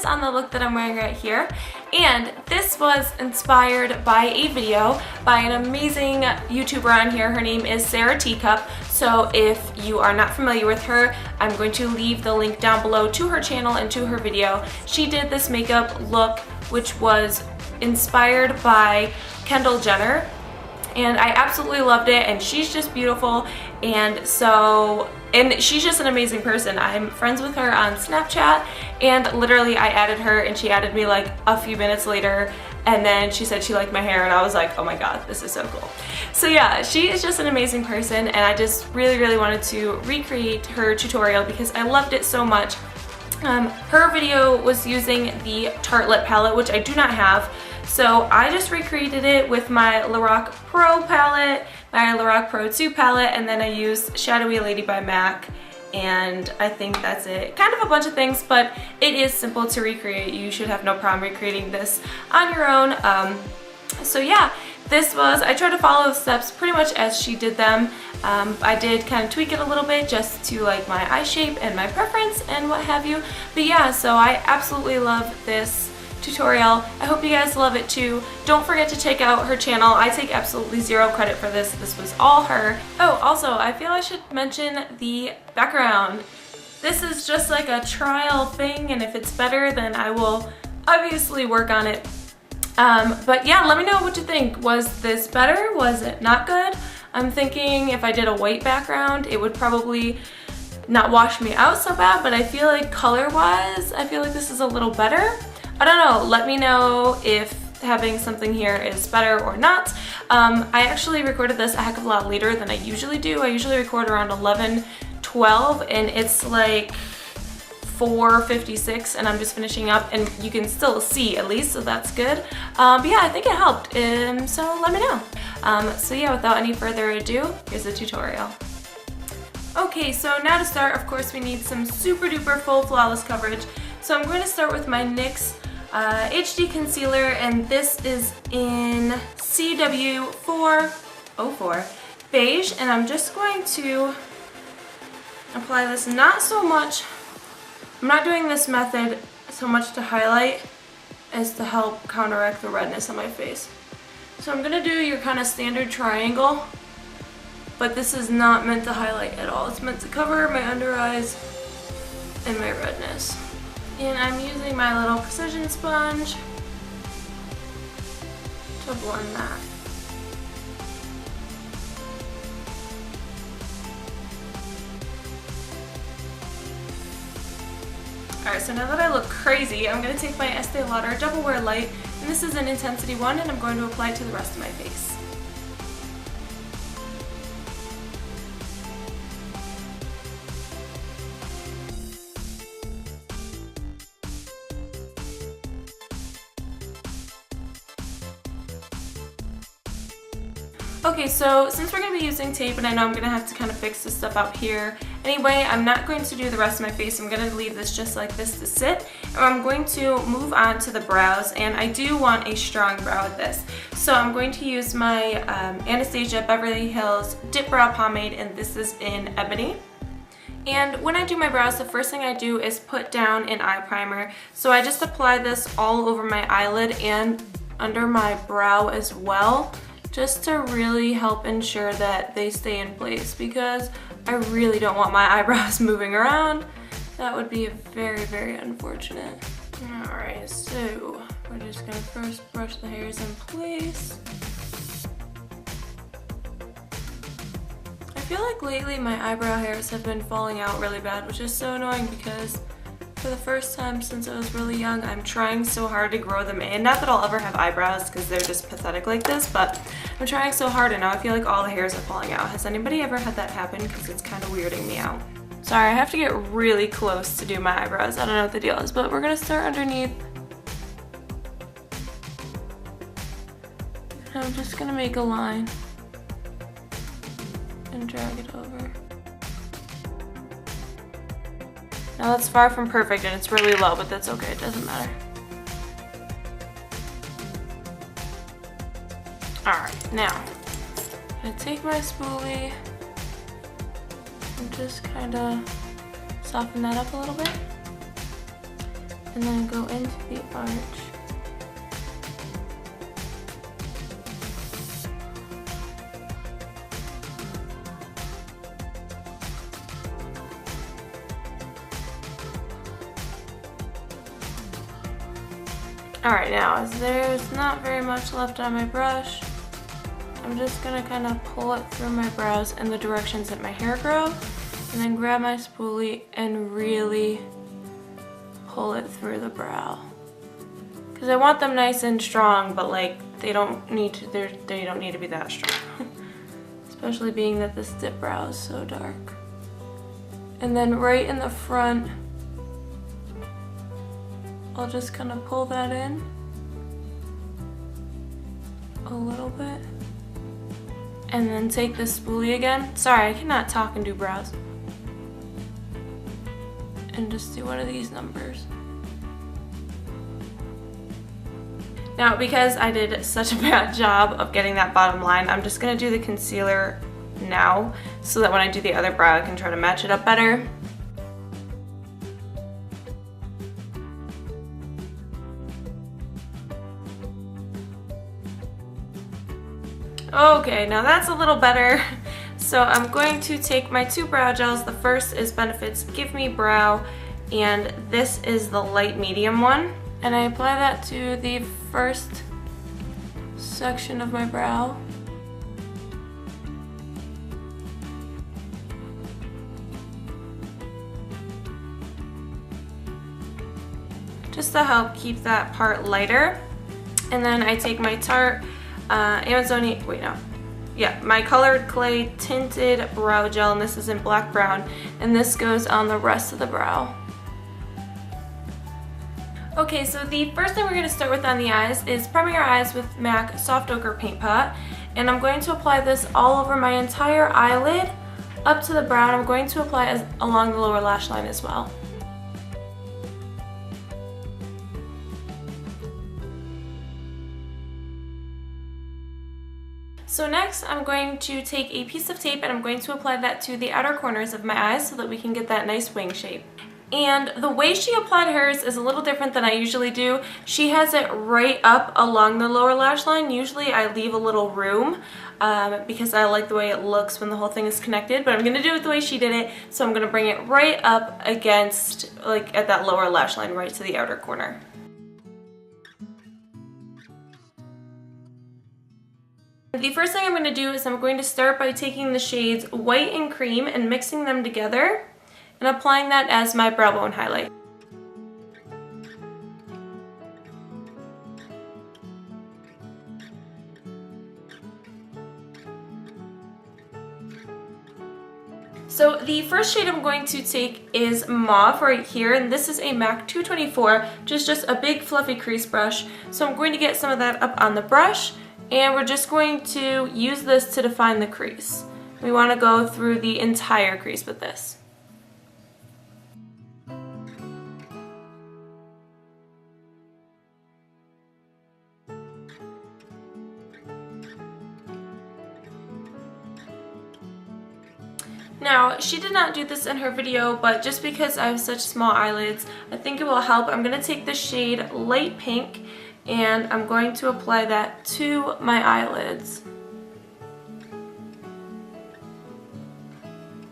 on the look that I'm wearing right here. And this was inspired by a video by an amazing YouTuber on here. Her name is Sarateacup. So if you are not familiar with her, I'm going to leave the link down below to her channel and to her video. She did this makeup look which was inspired by Kendall Jenner, and I absolutely loved it, and she's just beautiful, and she's just an amazing person. I'm friends with her on Snapchat, and literally I added her and she added me like a few minutes later, and then she said she liked my hair, and I was like, oh my god, this is so cool. So yeah, she is just an amazing person, and I just really wanted to recreate her tutorial because I loved it so much. Her video was using the Tarte lip palette, which I do not have, so I just recreated it with my Lorac Pro palette, my Lorac Pro 2 palette, and then I used Shadowy Lady by MAC, and I think that's it. Kind of a bunch of things, but it is simple to recreate. You should have no problem recreating this on your own. So yeah, I tried to follow the steps pretty much as she did them. I did kind of tweak it a little bit just to like my eye shape and my preference and what have you. But yeah, so I absolutely love this tutorial. I hope you guys love it too. Don't forget to check out her channel. I take absolutely zero credit for this. This was all her. Oh, also, I feel I should mention the background. This is just like a trial thing, and if it's better, then I will obviously work on it. But yeah, let me know what you think. Was this better? Was it not good? I'm thinking if I did a white background, it would probably not wash me out so bad, but I feel like color-wise, I feel like this is a little better. I don't know, let me know if having something here is better or not. I actually recorded this a heck of a lot later than I usually do. I usually record around 11:12, and it's like 4:56, and I'm just finishing up, and you can still see at least, so that's good. But yeah, I think it helped, so let me know. So yeah, without any further ado, here's the tutorial. Okay, so now to start, of course, we need some super duper full flawless coverage. So I'm going to start with my NYX HD concealer, and this is in CW404 Beige, and I'm just going to apply this not so much. I'm not doing this method so much to highlight as to help counteract the redness on my face. So I'm going to do your kind of standard triangle, but this is not meant to highlight at all. It's meant to cover my under eyes and my redness. And I'm using my little precision sponge to blend that. Alright, so now that I look crazy, I'm going to take my Estee Lauder Double Wear Light, and this is an Intensity 1, and I'm going to apply it to the rest of my face. Okay, so since we're going to be using tape, and I know I'm going to have to kind of fix this stuff out here anyway, I'm not going to do the rest of my face. I'm going to leave this just like this to sit, and I'm going to move on to the brows, and I do want a strong brow with this. So I'm going to use my Anastasia Beverly Hills Dip Brow Pomade, and this is in Ebony. And when I do my brows, the first thing I do is put down an eye primer. So I just apply this all over my eyelid and under my brow as well, just to really help ensure that they stay in place, because I really don't want my eyebrows moving around. That would be very unfortunate. Alright, so we're just gonna first brush the hairs in place. I feel like lately my eyebrow hairs have been falling out really bad, which is so annoying because for the first time since I was really young, I'm trying so hard to grow them in. Not that I'll ever have eyebrows because they're just pathetic like this, but I'm trying so hard, and now I feel like all the hairs are falling out. Has anybody ever had that happen? Because it's kind of weirding me out. Sorry, I have to get really close to do my eyebrows. I don't know what the deal is, but we're going to start underneath. And I'm just going to make a line and drag it over. Now that's far from perfect, and it's really low, but that's okay, it doesn't matter. Alright, now, I'm going to take my spoolie and just kind of soften that up a little bit. and then go into the arch. Alright, now as there's not very much left on my brush, I'm just gonna kind of pull it through my brows in the directions that my hair grows, and then grab my spoolie and really pull it through the brow. Because I want them nice and strong, but like they don't need to be that strong. Especially being that this dip brow is so dark. And then right in the front, I'll just kind of pull that in a little bit. And then take this spoolie again. Sorry, I cannot talk and do brows. And just do one of these numbers. Now, because I did such a bad job of getting that bottom line, I'm just gonna do the concealer now so that when I do the other brow, I can try to match it up better. Okay, now that's a little better. So I'm going to take my two brow gels. The first is Benefit's Gimme Brow, and this is the light medium one. And I apply that to the first section of my brow. Just to help keep that part lighter. And then I take my Tarte my Colored Clay Tinted Brow Gel, and this is in Black Brown, and this goes on the rest of the brow. Okay, so the first thing we're going to start with on the eyes is priming our eyes with MAC Soft Ochre Paint Pot, and I'm going to apply this all over my entire eyelid up to the brow, and I'm going to apply it along the lower lash line as well. So next I'm going to take a piece of tape and I'm going to apply that to the outer corners of my eyes so that we can get that nice wing shape. And the way she applied hers is a little different than I usually do. She has it right up along the lower lash line. Usually I leave a little room because I like the way it looks when the whole thing is connected, but I'm going to do it the way she did it. So I'm going to bring it right up against, like at that lower lash line, right to the outer corner. The first thing I'm going to do is I'm going to start by taking the shades White and Cream and mixing them together and applying that as my brow bone highlight. So the first shade I'm going to take is Mauve right here, and this is a MAC 224, just a big fluffy crease brush. So I'm going to get some of that up on the brush, and we're just going to use this to define the crease. We want to go through the entire crease with this. Now, she did not do this in her video, but just because I have such small eyelids, I think it will help. I'm going to take the shade Light Pink and I'm going to apply that to my eyelids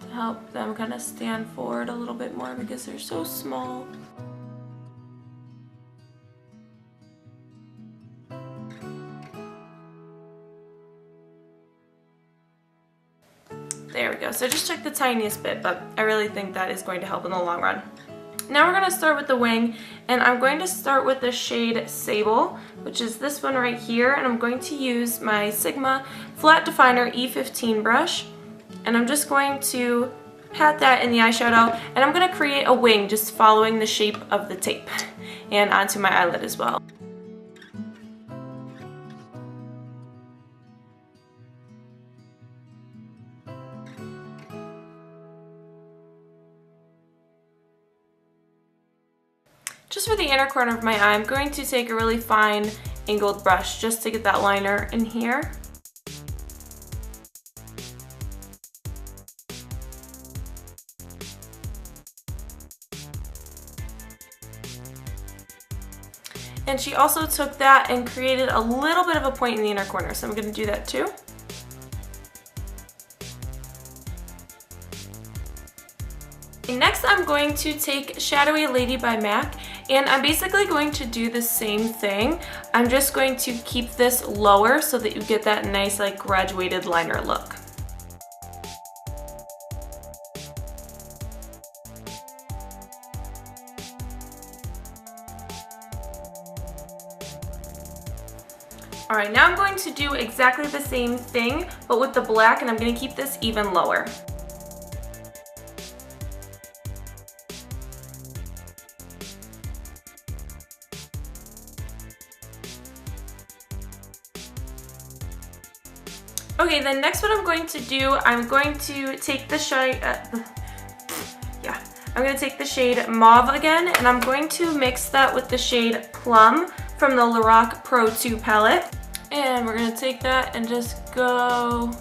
to help them kind of stand forward a little bit more because they're so small. There we go. So just check the tiniest bit, but I really think that is going to help in the long run. Now we're going to start with the wing, and I'm going to start with the shade Sable, which is this one right here, and I'm going to use my Sigma Flat Definer E15 brush, and I'm just going to pat that in the eyeshadow, and I'm going to create a wing just following the shape of the tape and onto my eyelid as well. Just for the inner corner of my eye, I'm going to take a really fine angled brush just to get that liner in here. And she also took that and created a little bit of a point in the inner corner, so I'm going to do that too. Next, I'm going to take Shadowy Lady by MAC, and I'm basically going to do the same thing. I'm just going to keep this lower so that you get that nice like graduated liner look. Alright, now I'm going to do exactly the same thing, but with the black, and I'm going to keep this even lower. Okay, then next what I'm going to do, I'm going to take the shade, I'm going to take the shade Mauve again, and I'm going to mix that with the shade Plum from the Lorac Pro 2 palette. And we're going to take that and just go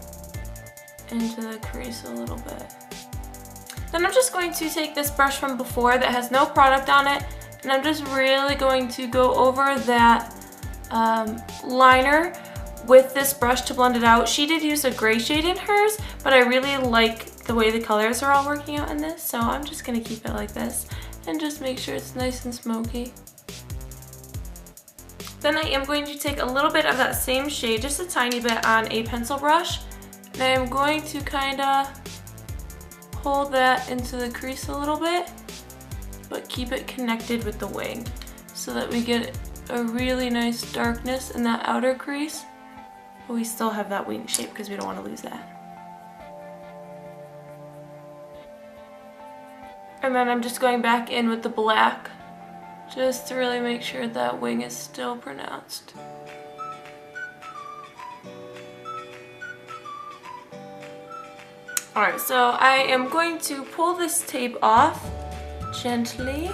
into the crease a little bit. Then I'm just going to take this brush from before that has no product on it, and I'm just really going to go over that liner with this brush to blend it out. She did use a gray shade in hers, but I really like the way the colors are all working out in this, so I'm just going to keep it like this and just make sure it's nice and smoky. Then I am going to take a little bit of that same shade, just a tiny bit, on a pencil brush, and I am going to kind of hold that into the crease a little bit, but keep it connected with the wing so that we get a really nice darkness in that outer crease, but we still have that wing shape because we don't want to lose that. And then I'm just going back in with the black, just to really make sure that wing is still pronounced. Alright, so I am going to pull this tape off gently,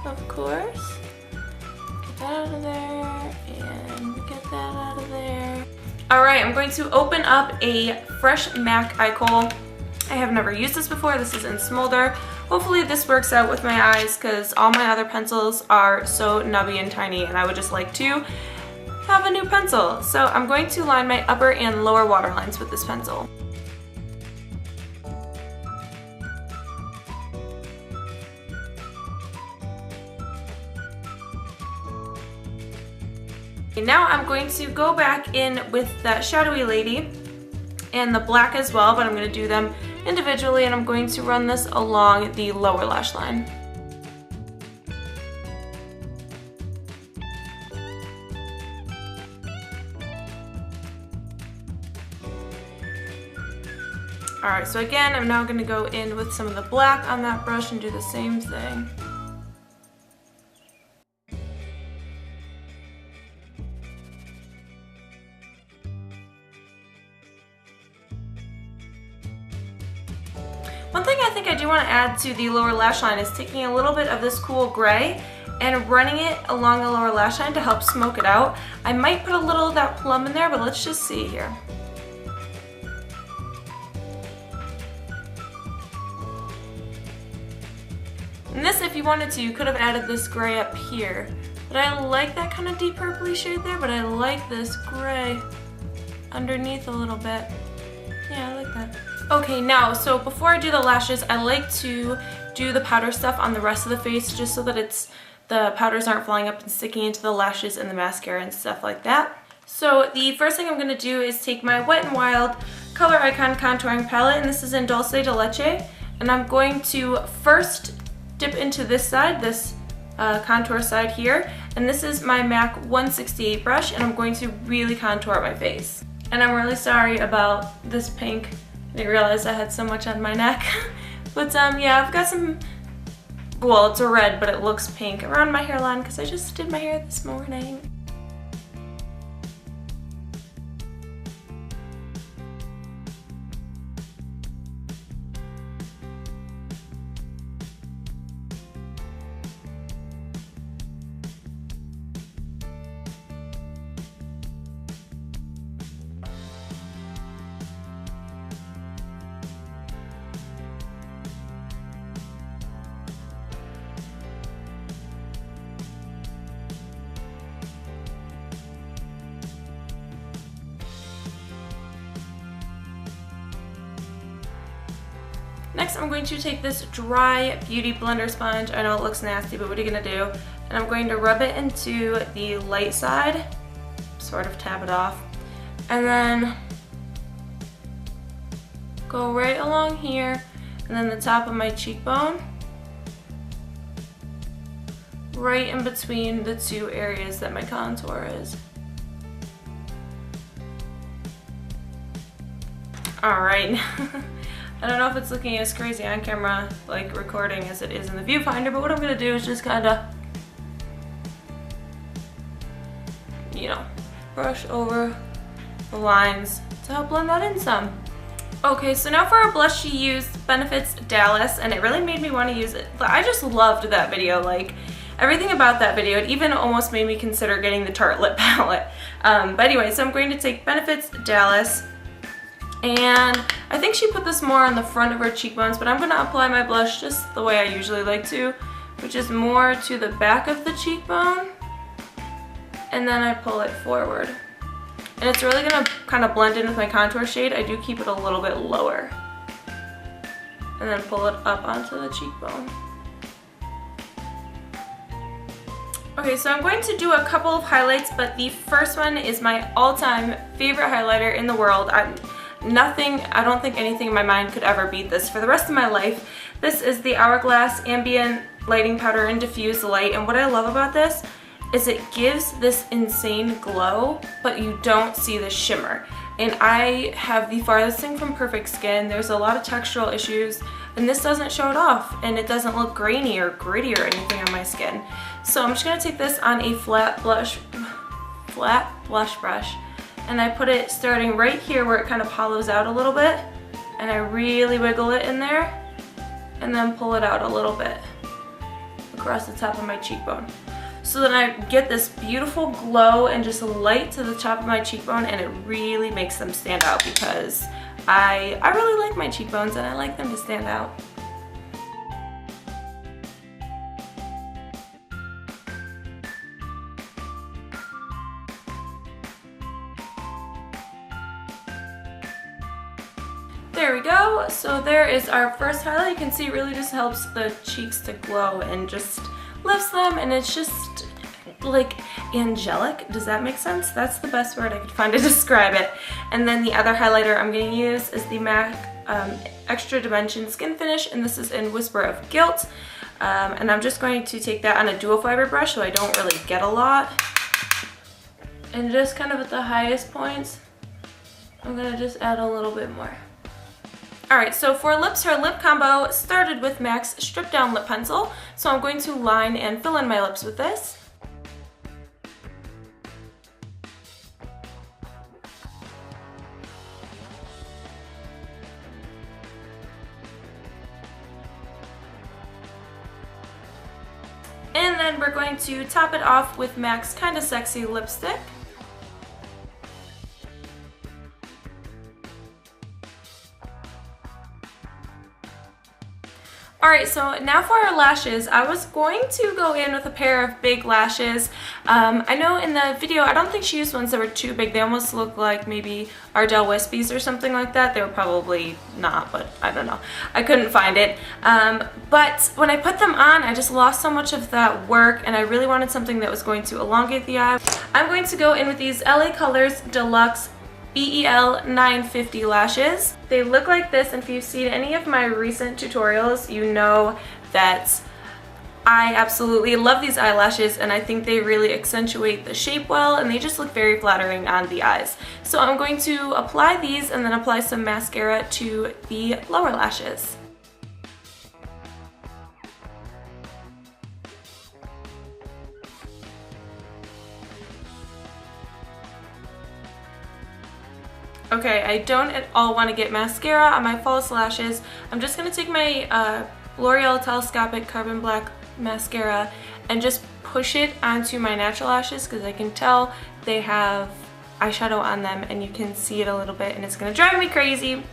of course. Get that out of there, and get that out of there. Alright, I'm going to open up a fresh MAC eye kohl. I have never used this before. This is in Smolder. Hopefully this works out with my eyes because all my other pencils are so nubby and tiny, and I would just like to have a new pencil. So I'm going to line my upper and lower waterlines with this pencil. Okay, now I'm going to go back in with that Shadowy Lady and the black as well, but I'm going to do them individually, and I'm going to run this along the lower lash line. Alright, so again, I'm now going to go in with some of the black on that brush and do the same thing. One thing I think I do want to add to the lower lash line is taking a little bit of this cool gray and running it along the lower lash line to help smoke it out. I might put a little of that plum in there, but let's just see here. And this, if you wanted to, you could have added this gray up here. But I like that kind of deep purpley shade there, but I like this gray underneath a little bit. Yeah, I like that. Okay, now, so before I do the lashes, I like to do the powder stuff on the rest of the face just so that the powders aren't falling up and sticking into the lashes and the mascara and stuff like that. So the first thing I'm going to do is take my Wet n Wild Color Icon Contouring Palette, and this is in Dulce Deleche, and I'm going to first dip into this side, this contour side here, and this is my MAC 168 brush, and I'm going to really contour my face. And I'm really sorry about this pink. I didn't realize I had so much on my neck. But yeah, I've got some, well, it's a red, but it looks pink around my hairline because I just did my hair this morning. Next, I'm going to take this dry beauty blender sponge. I know it looks nasty, but what are you gonna do? And I'm going to rub it into the light side, sort of tap it off, and then go right along here, and then the top of my cheekbone, right in between the two areas that my contour is. Alright. I don't know if it's looking as crazy on camera, like recording, as it is in the viewfinder, but what I'm going to do is just kind of, you know, brush over the lines to help blend that in some. Okay, so now for our blush, she used Benefit's Dallas, and it really made me want to use it. I just loved that video, like, everything about that video. It even almost made me consider getting the Tarte lip palette. But anyway, so I'm going to take Benefit's Dallas, and I think she put this more on the front of her cheekbones, but I'm going to apply my blush just the way I usually like to, which is more to the back of the cheekbone, and then I pull it forward. And it's really going to kind of blend in with my contour shade. I do keep it a little bit lower, and then pull it up onto the cheekbone. Okay, so I'm going to do a couple of highlights, but the first one is my all-time favorite highlighter in the world. I don't think anything in my mind could ever beat this for the rest of my life. This is the Hourglass Ambient Lighting Powder in Diffused Light, and what I love about this is it gives this insane glow, but you don't see the shimmer. And I have the farthest thing from perfect skin. There's a lot of textural issues, and this doesn't show it off, and it doesn't look grainy or gritty or anything on my skin. So I'm just gonna take this on a flat blush brush, and I put it starting right here where it kind of hollows out a little bit, and I really wiggle it in there, and then pull it out a little bit across the top of my cheekbone. So then I get this beautiful glow and just light to the top of my cheekbone, and it really makes them stand out because I really like my cheekbones and I like them to stand out. There we go. So there is our first highlight. You can see it really just helps the cheeks to glow and just lifts them, and it's just like angelic. Does that make sense? That's the best word I could find to describe it. And then the other highlighter I'm going to use is the MAC Extra Dimension Skin Finish, and this is in Whisper of Guilt. And I'm just going to take that on a dual fiber brush so I don't really get a lot. And just kind of at the highest points, I'm going to just add a little bit more. Alright, so for lips, her lip combo started with MAC's Stripdown Lip Pencil, so I'm going to line and fill in my lips with this. And then we're going to top it off with MAC's Kinda Sexy lipstick. Alright, so now for our lashes. I was going to go in with a pair of big lashes. I know in the video, I don't think she used ones that were too big. They almost look like maybe Ardell Wispies or something like that. They were probably not, but I don't know. I couldn't find it. But when I put them on, I just lost so much of that work, and I really wanted something that was going to elongate the eye. I'm going to go in with these LA Colors Deluxe BEL 950 lashes. They look like this, and if you've seen any of my recent tutorials, you know that I absolutely love these eyelashes, and I think they really accentuate the shape well, and they just look very flattering on the eyes. So I'm going to apply these and then apply some mascara to the lower lashes. Okay, I don't at all want to get mascara on my false lashes. I'm just going to take my L'Oreal Telescopic Carbon Black mascara and just push it onto my natural lashes because I can tell they have eyeshadow on them, and you can see it a little bit, and it's going to drive me crazy.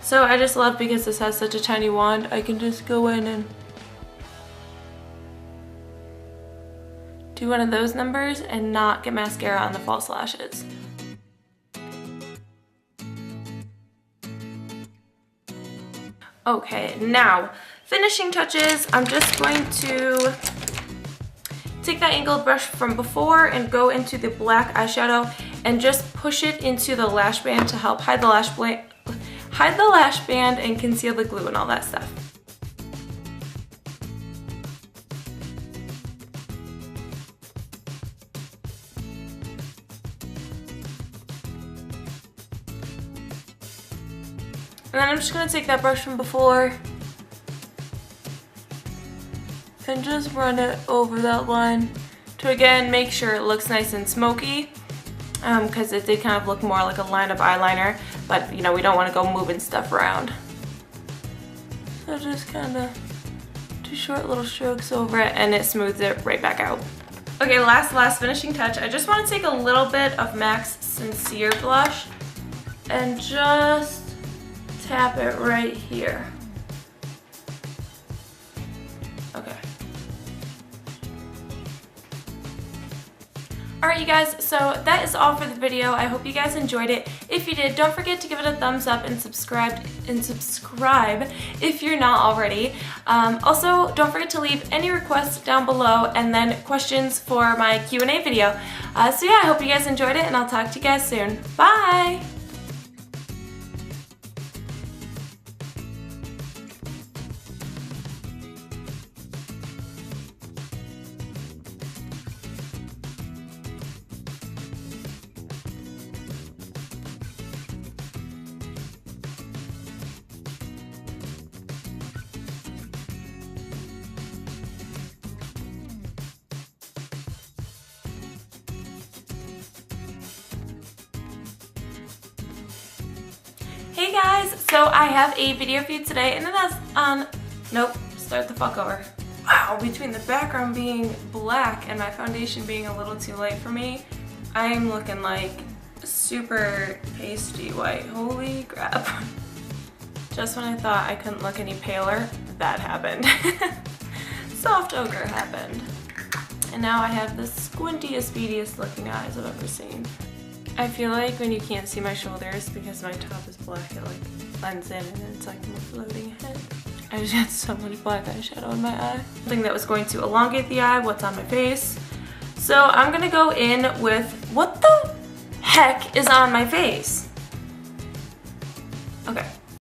So I just love, because this has such a tiny wand, I can just go in and do one of those numbers and not get mascara on the false lashes. Okay, now finishing touches. I'm just going to take that angled brush from before and go into the black eyeshadow and just push it into the lash band to help hide the lash band and conceal the glue and all that stuff. And then I'm just going to take that brush from before and just run it over that line to again make sure it looks nice and smoky, because it did kind of look more like a line of eyeliner, but you know, we don't want to go moving stuff around. So just kind of do short little strokes over it and it smooths it right back out. Okay, last finishing touch. I just want to take a little bit of MAC's Sincere blush and just tap it right here. Okay. Alright you guys, so that is all for the video. I hope you guys enjoyed it. If you did, don't forget to give it a thumbs up and subscribe if you're not already. Also, don't forget to leave any requests down below and then questions for my Q&A video. So yeah, I hope you guys enjoyed it and I'll talk to you guys soon. Bye! Hey guys, so I have a video for you today and it has start the fuck over. Wow, between the background being black and my foundation being a little too light for me, I am looking like super pasty white. Holy crap. Just when I thought I couldn't look any paler, that happened. Soft ochre happened. And now I have the squintiest, beadiest looking eyes I've ever seen. I feel like when you can't see my shoulders because my top is black, it like blends in and then it's like more floating ahead. I just had so much black eyeshadow in my eye. Something that was going to elongate the eye, what's on my face. So I'm gonna go in with, what the heck is on my face? Okay.